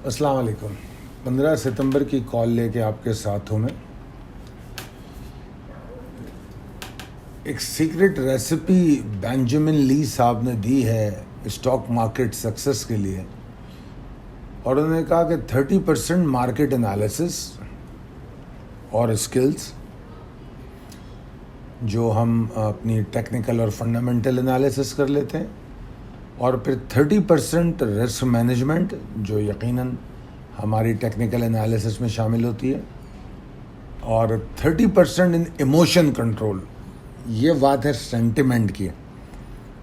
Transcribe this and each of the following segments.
السلام علیکم۔ 15 ستمبر کی کال لے کے آپ کے ساتھ ہوں میں۔ ایک سیکرٹ ریسیپی بینجامن لی صاحب نے دی ہے اسٹاک مارکیٹ سکسیس کے لیے، اور انہوں نے کہا کہ 30% مارکیٹ انالیسس اور اسکلز جو ہم اپنی ٹیکنیکل اور فنڈامنٹل انالیسس کر لیتے ہیں، اور پھر 30% رسک مینجمنٹ جو یقیناً ہماری ٹیکنیکل انالیسس میں شامل ہوتی ہے، اور 30% ان ایموشن کنٹرول۔ یہ بات ہے سینٹیمنٹ کی،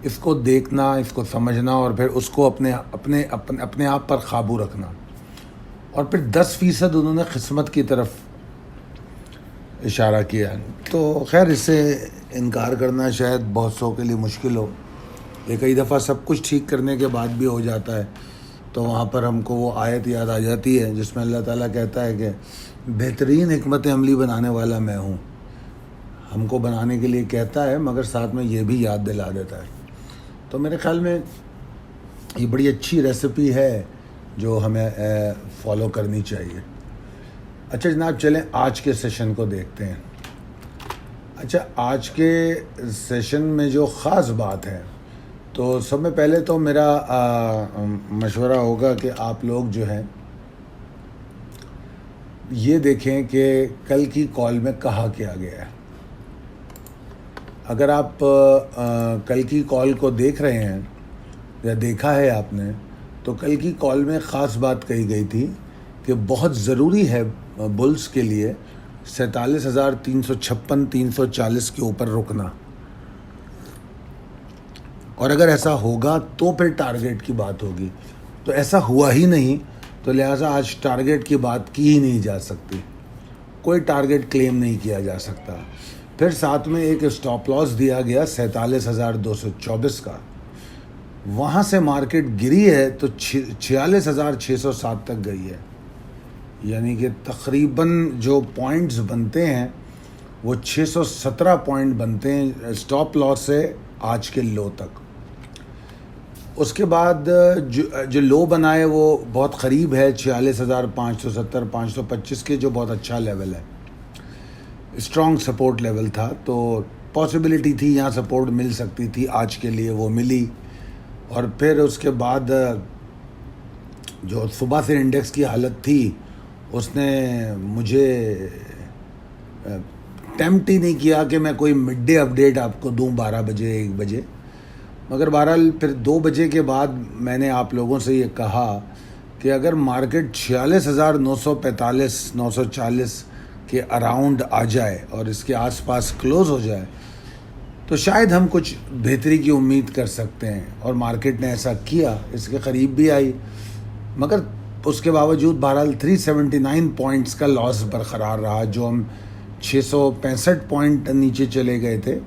اس کو دیکھنا، اس کو سمجھنا، اور پھر اس کو اپنے آپ پر قابو رکھنا، اور پھر 10% انہوں نے قسمت کی طرف اشارہ کیا۔ تو خیر، اس سے انکار کرنا شاید بہت سو کے لیے مشکل ہو، یہ کئی دفعہ سب کچھ ٹھیک کرنے کے بعد بھی ہو جاتا ہے، تو وہاں پر ہم کو وہ آیت یاد آ جاتی ہے جس میں اللہ تعالیٰ کہتا ہے کہ بہترین حکمت عملی بنانے والا میں ہوں۔ ہم کو بنانے کے لیے کہتا ہے، مگر ساتھ میں یہ بھی یاد دلا دیتا ہے۔ تو میرے خیال میں یہ بڑی اچھی ریسیپی ہے جو ہمیں فالو کرنی چاہیے۔ اچھا جناب، چلیں آج کے سیشن کو دیکھتے ہیں۔ اچھا، آج کے سیشن میں جو خاص بات ہے، تو سب میں پہلے تو میرا مشورہ ہوگا کہ آپ لوگ جو ہیں یہ دیکھیں کہ کل کی کال میں کہا کیا گیا ہے۔ اگر آپ کل کی کال کو دیکھ رہے ہیں یا دیکھا ہے آپ نے، تو کل کی کال میں خاص بات کہی گئی تھی کہ بہت ضروری ہے بلز کے لیے 47,356 340 کے اوپر رکنا، اور اگر ایسا ہوگا تو پھر ٹارگیٹ کی بات ہوگی۔ تو ایسا ہوا ہی نہیں، تو لہٰذا آج ٹارگیٹ کی بات کی ہی نہیں جا سکتی، کوئی ٹارگیٹ کلیم نہیں کیا جا سکتا۔ پھر ساتھ میں ایک اسٹاپ لاس دیا گیا 47,224 کا، وہاں سے مارکیٹ گری ہے تو 46,607 تک گئی ہے، یعنی کہ تقریباً جو پوائنٹس بنتے ہیں وہ 617 پوائنٹ بنتے ہیں اسٹاپ لاس سے آج کے لو تک۔ اس کے بعد جو لو بنائے وہ بہت قریب ہے 46,570 525 کے، جو بہت اچھا لیول ہے، اسٹرانگ سپورٹ لیول تھا، تو پاسبلٹی تھی یہاں سپورٹ مل سکتی تھی، آج کے لیے وہ ملی۔ اور پھر اس کے بعد جو صبح سے انڈیکس کی حالت تھی، اس نے مجھے ٹیمپٹ ہی نہیں کیا کہ میں کوئی مڈ ڈے اپڈیٹ آپ کو دوں 12 بجے 1 بجے، مگر بہرحال پھر 2 بجے کے بعد میں نے آپ لوگوں سے یہ کہا کہ اگر مارکیٹ 46,945 940 کے اراؤنڈ آ جائے اور اس کے آس پاس کلوز ہو جائے تو شاید ہم کچھ بہتری کی امید کر سکتے ہیں، اور مارکیٹ نے ایسا کیا، اس کے قریب بھی آئی، مگر اس کے باوجود بہرحال 379 پوائنٹس کا لاس برقرار رہا، جو ہم 665 پوائنٹ نیچے چلے گئے تھے،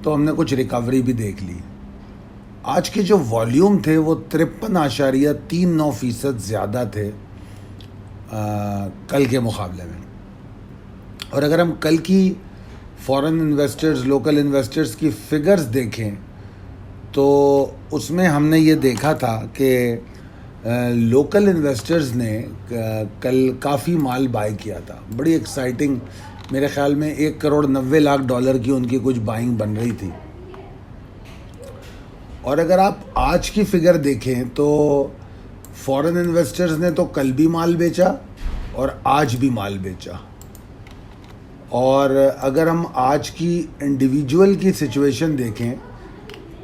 تو ہم نے کچھ ریکوری بھی دیکھ لی۔ آج کے جو والیوم تھے وہ 53.39% زیادہ تھے کل کے مقابلے میں، اور اگر ہم کل کی فورن انویسٹرز لوکل انویسٹرز کی فگرز دیکھیں تو اس میں ہم نے یہ دیکھا تھا کہ لوکل انویسٹرز نے کل کافی مال بائی کیا تھا، بڑی ایکسائٹنگ، میرے خیال میں $1,90,00,000 کی ان کی کچھ بائنگ بن رہی تھی۔ اور اگر آپ آج کی فگر دیکھیں تو فورن انویسٹرز نے تو کل بھی مال بیچا اور آج بھی مال بیچا، اور اگر ہم آج کی انڈیویجول کی سچویشن دیکھیں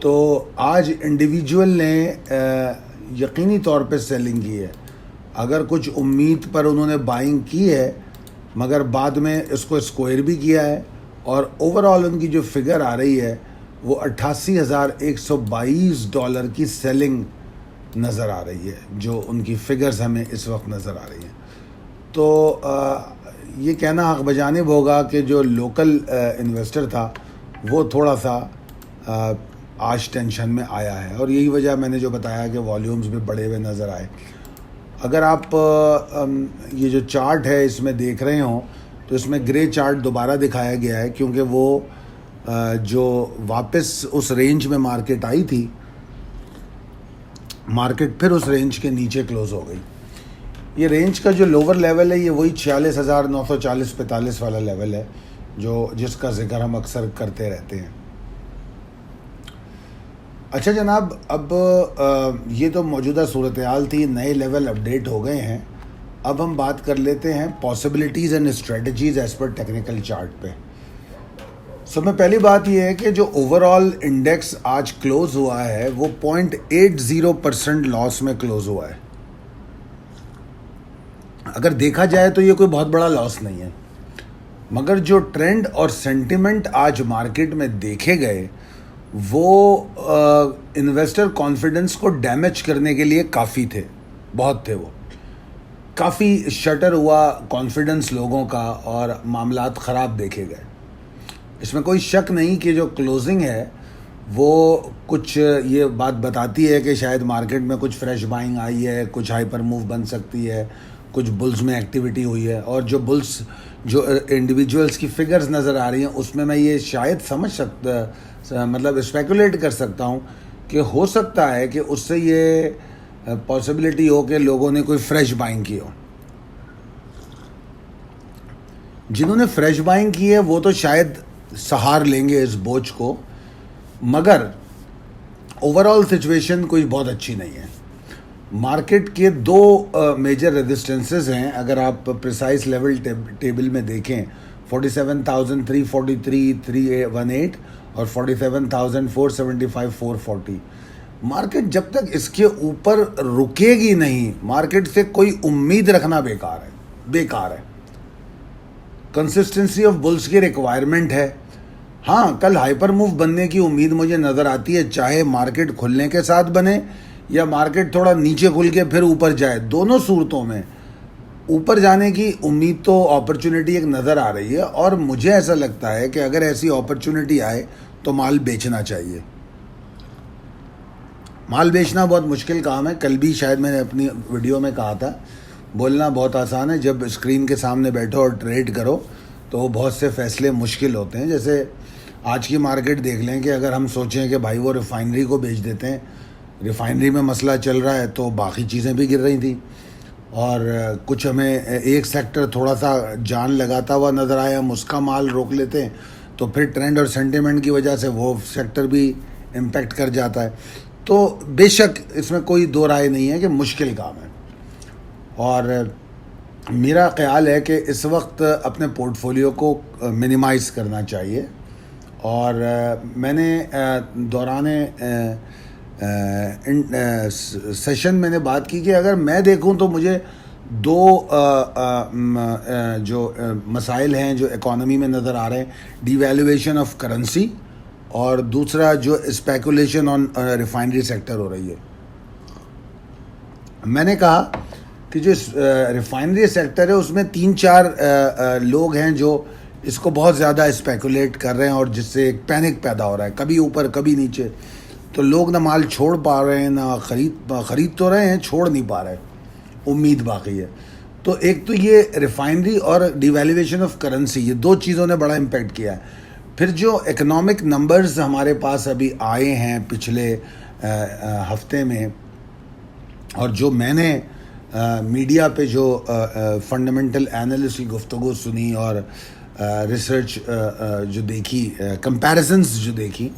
تو آج انڈیویجول نے یقینی طور پہ سیلنگ کی ہے، اگر کچھ امید پر انہوں نے بائنگ کی ہے، مگر بعد میں اس کو اسکوائر بھی کیا ہے، اور اوورآل ان کی جو فگر آ رہی ہے وہ $88,122 کی سیلنگ نظر آ رہی ہے، جو ان کی فگرز ہمیں اس وقت نظر آ رہی ہیں۔ تو یہ کہنا حق بجانب ہوگا کہ جو لوکل انویسٹر تھا وہ تھوڑا سا آج ٹینشن میں آیا ہے، اور یہی وجہ میں نے جو بتایا کہ والیومز بھی بڑے ہوئے نظر آئے۔ اگر آپ یہ جو چارٹ ہے اس میں دیکھ رہے ہوں تو اس میں گرے چارٹ دوبارہ دکھایا گیا ہے، کیونکہ وہ جو واپس اس رینج میں مارکیٹ آئی تھی، مارکیٹ پھر اس رینج کے نیچے کلوز ہو گئی۔ یہ رینج کا جو لوور لیول ہے یہ وہی 46,940-45 والا لیول ہے جس کا ذکر ہم اکثر کرتے رہتے ہیں. اچھا جناب، اب یہ تو موجودہ صورتحال تھی، نئے لیول اپڈیٹ ہو گئے ہیں. اب ہم بات کر لیتے ہیں possibilities and strategies as per technical chart پہ. سب میں پہلی بات یہ ہے کہ جو اوور آل انڈیکس آج کلوز ہوا ہے وہ 0.80% لاس میں کلوز ہوا ہے. اگر دیکھا جائے تو یہ کوئی بہت بڑا لاس نہیں ہے، مگر جو ٹرینڈ اور سینٹیمنٹ آج مارکیٹ میں دیکھے گئے وہ انویسٹر کانفیڈنس کو ڈیمیج کرنے کے لیے کافی تھے، بہت تھے. وہ کافی شٹر ہوا کانفیڈنس لوگوں کا اور معاملات خراب دیکھے گئے. اس میں کوئی شک نہیں کہ جو کلوزنگ ہے وہ کچھ یہ بات بتاتی ہے کہ شاید مارکیٹ میں کچھ فریش بائنگ آئی ہے، کچھ ہائپر موو بن سکتی ہے، کچھ بلز میں ایکٹیویٹی ہوئی ہے. اور جو بلز جو انڈیویجولس کی فگرز نظر آ رہی ہیں اس میں یہ شاید سمجھ سکتا، مطلب اسپیکولیٹ کر سکتا ہوں کہ ہو سکتا ہے کہ اس سے یہ پاسبلٹی ہو کہ لوگوں نے کوئی فریش بائنگ کی ہو. جنہوں نے فریش بائنگ کی ہے وہ تو شاید سہار لیں گے اس بوجھ کو، مگر اوور آل سچویشن کوئی بہت اچھی نہیں ہے. مارکیٹ کے دو میجر ریزسٹنسز ہیں اگر آپ پریسائز لیول ٹیبل میں دیکھیں، 47,343,318 اور 47,475,440. مارکیٹ جب تک اس کے اوپر رکے گی نہیں، مارکیٹ سے کوئی امید رکھنا بیکار ہے. کنسسٹنسی آف بلز کی ریکوائرمنٹ ہے. ہاں، کل ہائپر موو بننے کی امید مجھے نظر آتی ہے، چاہے مارکیٹ کھلنے کے ساتھ بنے یا مارکیٹ تھوڑا نیچے کھل کے پھر اوپر جائے. دونوں صورتوں میں اوپر جانے کی امید تو اپرچونٹی ایک نظر آ رہی ہے، اور مجھے ایسا لگتا ہے کہ اگر ایسی اپرچونٹی آئے تو مال بیچنا چاہیے. مال بیچنا بہت مشکل کام ہے. کل بھی شاید میں نے اپنی ویڈیو میں کہا تھا، بولنا بہت آسان ہے، جب اسکرین کے سامنے بیٹھو اور ٹریڈ کرو تو بہت سے فیصلے مشکل ہوتے ہیں. جیسے آج کی مارکیٹ دیکھ لیں کہ اگر ہم سوچیں کہ بھائی وہ ریفائنری کو بیچ دیتے ہیں، ریفائنری میں مسئلہ چل رہا ہے تو باقی چیزیں بھی گر رہی تھیں، اور کچھ ہمیں ایک سیکٹر تھوڑا سا جان لگاتا ہوا نظر آیا، ہم اس کا مال روک لیتے ہیں تو پھر ٹرینڈ اور سینٹیمنٹ کی وجہ سے وہ سیکٹر بھی امپیکٹ کر جاتا ہے. تو بے شک اس میں کوئی دو رائے نہیں ہے کہ مشکل کام ہے. اور میرا خیال ہے کہ اس وقت اپنے پورٹ فولیو کو منیمائز کرنا چاہیے. اور میں نے دوران سیشن میں نے بات کی کہ اگر میں دیکھوں تو مجھے دو جو مسائل ہیں جو اکانومی میں نظر آ رہے ہیں، ڈی ویلیویشن آف کرنسی اور دوسرا جو اسپیکولیشن آن ریفائنری سیکٹر ہو رہی ہے. میں نے کہا کہ جو ریفائنری سیکٹر ہے اس میں 3-4 لوگ ہیں جو اس کو بہت زیادہ اسپیکولیٹ کر رہے ہیں، اور جس سے ایک پینک پیدا ہو رہا ہے، کبھی اوپر کبھی نیچے. تو لوگ نہ مال چھوڑ پا رہے ہیں، نہ خرید تو رہے ہیں، چھوڑ نہیں پا رہے، امید باقی ہے. تو ایک تو یہ ریفائنری اور ڈی ویلیویشن آف کرنسی، یہ دو چیزوں نے بڑا امپیکٹ کیا ہے. پھر جو اکنامک نمبرز ہمارے پاس ابھی آئے ہیں پچھلے ہفتے میں، اور جو میں نے میڈیا پہ جو فنڈامنٹل اینالسٹ کی گفتگو سنی اور ریسرچ جو دیکھی، کمپیریزنز جو دیکھی،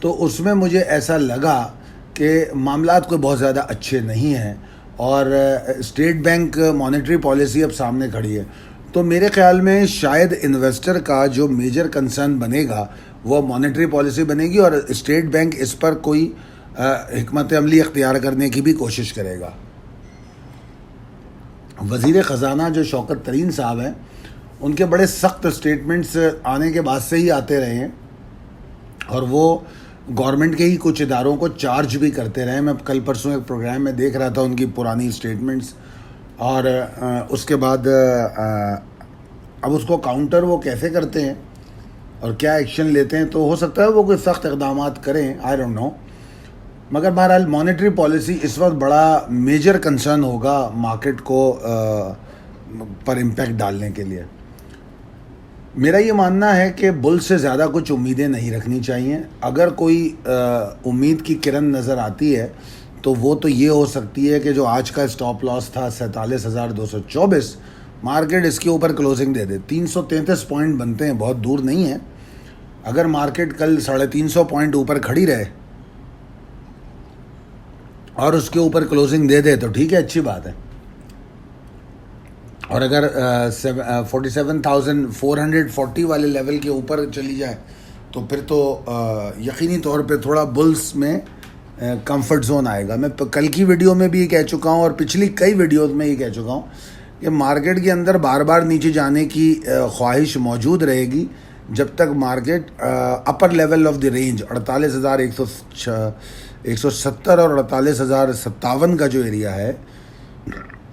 تو اس میں مجھے ایسا لگا کہ معاملات کوئی بہت زیادہ اچھے نہیں ہیں. اور اسٹیٹ بینک مانیٹری پالیسی اب سامنے کھڑی ہے. تو میرے خیال میں شاید انویسٹر کا جو میجر کنسرن بنے گا وہ مانیٹری پالیسی بنے گی، اور اسٹیٹ بینک اس پر کوئی حکمت عملی اختیار کرنے کی بھی کوشش کرے گا. وزیر خزانہ جو شوکت ترین صاحب ہیں، ان کے بڑے سخت اسٹیٹمنٹس آنے کے بعد سے ہی آتے رہے ہیں، اور وہ گورنمنٹ کے ہی کچھ اداروں کو چارج بھی کرتے رہے. میں کل پرسوں ایک پروگرام میں دیکھ رہا تھا ان کی پرانی اسٹیٹمنٹس، اور اس کے بعد اب اس کو کاؤنٹر وہ کیسے کرتے ہیں اور کیا ایکشن لیتے ہیں. تو ہو سکتا ہے وہ کوئی سخت اقدامات کریں، آئی ڈونٹ نو. مگر بہرحال مانیٹری پالیسی اس وقت بڑا میجر کنسرن ہوگا مارکیٹ کو پر امپیکٹ ڈالنے کے لیے. میرا یہ ماننا ہے کہ بل سے زیادہ کچھ امیدیں نہیں رکھنی چاہیے. اگر کوئی امید کی کرن نظر آتی ہے تو وہ تو یہ ہو سکتی ہے کہ جو آج کا اسٹاپ لاس تھا 47,224، مارکیٹ اس کے اوپر کلوزنگ دے دے. 333 پوائنٹ بنتے ہیں، بہت دور نہیں ہے. اگر مارکیٹ کل 350 پوائنٹ اوپر کھڑی رہے اور اس کے اوپر کلوزنگ دے دے تو ٹھیک ہے، اچھی بات ہے. اور اگر 47,440 والے لیول کے اوپر چلی جائے تو پھر تو یقینی طور پہ تھوڑا بلز میں کمفرٹ زون آئے گا. میں کل کی ویڈیو میں بھی یہ کہہ چکا ہوں اور پچھلی کئی ویڈیوز میں یہ کہہ چکا ہوں کہ مارکیٹ کے اندر بار بار نیچے جانے کی خواہش موجود رہے گی جب تک market upper level of the range 48,170 اور 48,057 کا جو ایریا ہے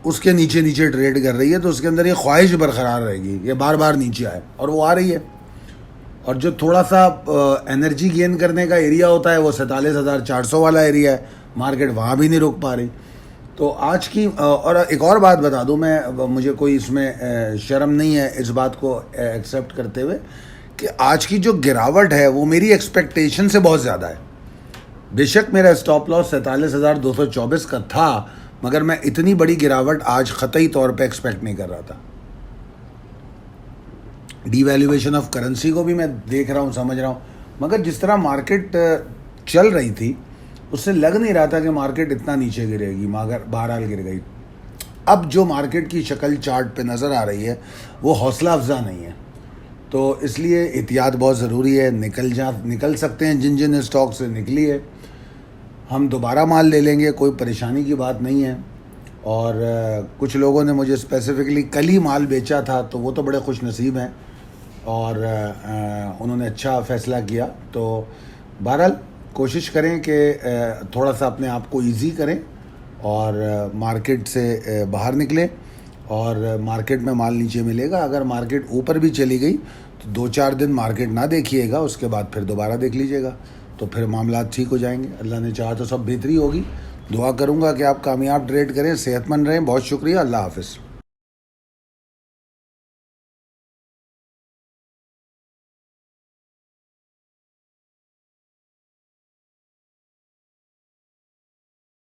اس کے نیچے ٹریڈ کر رہی ہے. تو اس کے اندر یہ خواہش برقرار رہے گی کہ بار بار نیچے آئے، اور وہ آ رہی ہے. اور جو تھوڑا سا انرجی گین کرنے کا ایریا ہوتا ہے وہ 47,400 والا ایریا ہے، مارکیٹ وہاں بھی نہیں رک پا رہی. تو آج کی اور ایک اور بات بتا دوں میں، مجھے کوئی اس میں شرم نہیں ہے اس بات کو ایکسیپٹ کرتے ہوئے کہ آج کی جو گراوٹ ہے وہ میری ایکسپیکٹیشن سے بہت زیادہ ہے. بے شک میرا اسٹاپ لاس 47,224 کا تھا، مگر میں اتنی بڑی گراوٹ آج قطعی طور پہ ایکسپیکٹ نہیں کر رہا تھا. ڈی ویلیویشن آف کرنسی کو بھی میں دیکھ رہا ہوں، سمجھ رہا ہوں، مگر جس طرح مارکیٹ چل رہی تھی اس سے لگ نہیں رہا تھا کہ مارکیٹ اتنا نیچے گرے گی، مگر بہرحال گر گئی. اب جو مارکیٹ کی شکل چارٹ پہ نظر آ رہی ہے وہ حوصلہ افزا نہیں ہے. تو اس لیے احتیاط بہت ضروری ہے. نکل سکتے ہیں جن اسٹاک سے نکلی ہے، ہم دوبارہ مال لے لیں گے، کوئی پریشانی کی بات نہیں ہے. اور کچھ لوگوں نے مجھے اسپیسیفکلی کل ہی مال بیچا تھا تو وہ تو بڑے خوش نصیب ہیں اور انہوں نے اچھا فیصلہ کیا. تو بہرحال کوشش کریں کہ تھوڑا سا اپنے آپ کو ایزی کریں اور مارکیٹ سے باہر نکلیں. اور مارکیٹ میں مال نیچے ملے گا. اگر مارکیٹ اوپر بھی چلی گئی تو 2-4 دن مارکیٹ نہ دیکھیے گا، اس کے بعد پھر دوبارہ دیکھ لیجیے گا، تو پھر معاملات ٹھیک ہو جائیں گے. اللہ نے چاہا تو سب بہتری ہوگی. دعا کروں گا کہ آپ کامیاب ٹریڈ کریں، صحت مند رہیں. بہت شکریہ. اللہ حافظ.